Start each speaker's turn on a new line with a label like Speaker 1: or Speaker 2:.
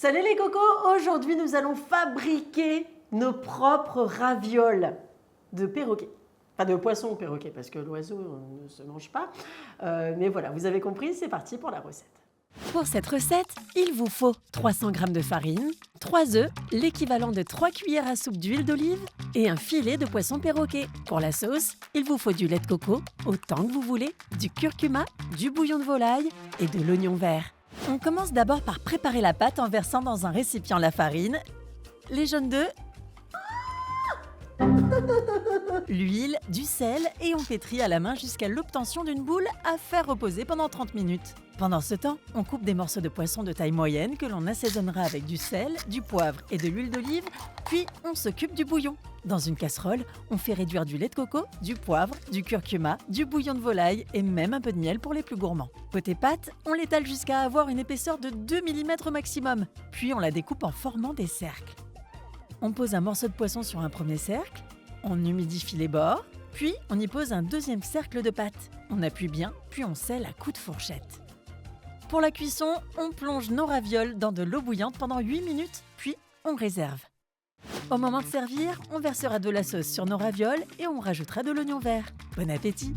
Speaker 1: Salut les cocos, aujourd'hui nous allons fabriquer nos propres ravioles de perroquet. Enfin de poisson perroquet parce que l'oiseau ne se mange pas. Mais voilà, vous avez compris, c'est parti pour la recette.
Speaker 2: Pour cette recette, il vous faut 300 g de farine, 3 œufs, l'équivalent de 3 cuillères à soupe d'huile d'olive et un filet de poisson perroquet. Pour la sauce, il vous faut du lait de coco, autant que vous voulez, du curcuma, du bouillon de volaille et de l'oignon vert. On commence d'abord par préparer la pâte en versant dans un récipient la farine, les jaunes d'œufs, l'huile, du sel et on pétrit à la main jusqu'à l'obtention d'une boule à faire reposer pendant 30 minutes. Pendant ce temps, on coupe des morceaux de poisson de taille moyenne que l'on assaisonnera avec du sel, du poivre et de l'huile d'olive, puis on s'occupe du bouillon. Dans une casserole, on fait réduire du lait de coco, du poivre, du curcuma, du bouillon de volaille et même un peu de miel pour les plus gourmands. Côté pâte, on l'étale jusqu'à avoir une épaisseur de 2 mm maximum, puis on la découpe en formant des cercles. On pose un morceau de poisson sur un premier cercle, on humidifie les bords, puis on y pose un deuxième cercle de pâte. On appuie bien, puis on scelle à coups de fourchette. Pour la cuisson, on plonge nos ravioles dans de l'eau bouillante pendant 8 minutes, puis on réserve. Au moment de servir, on versera de la sauce sur nos ravioles et on rajoutera de l'oignon vert. Bon appétit!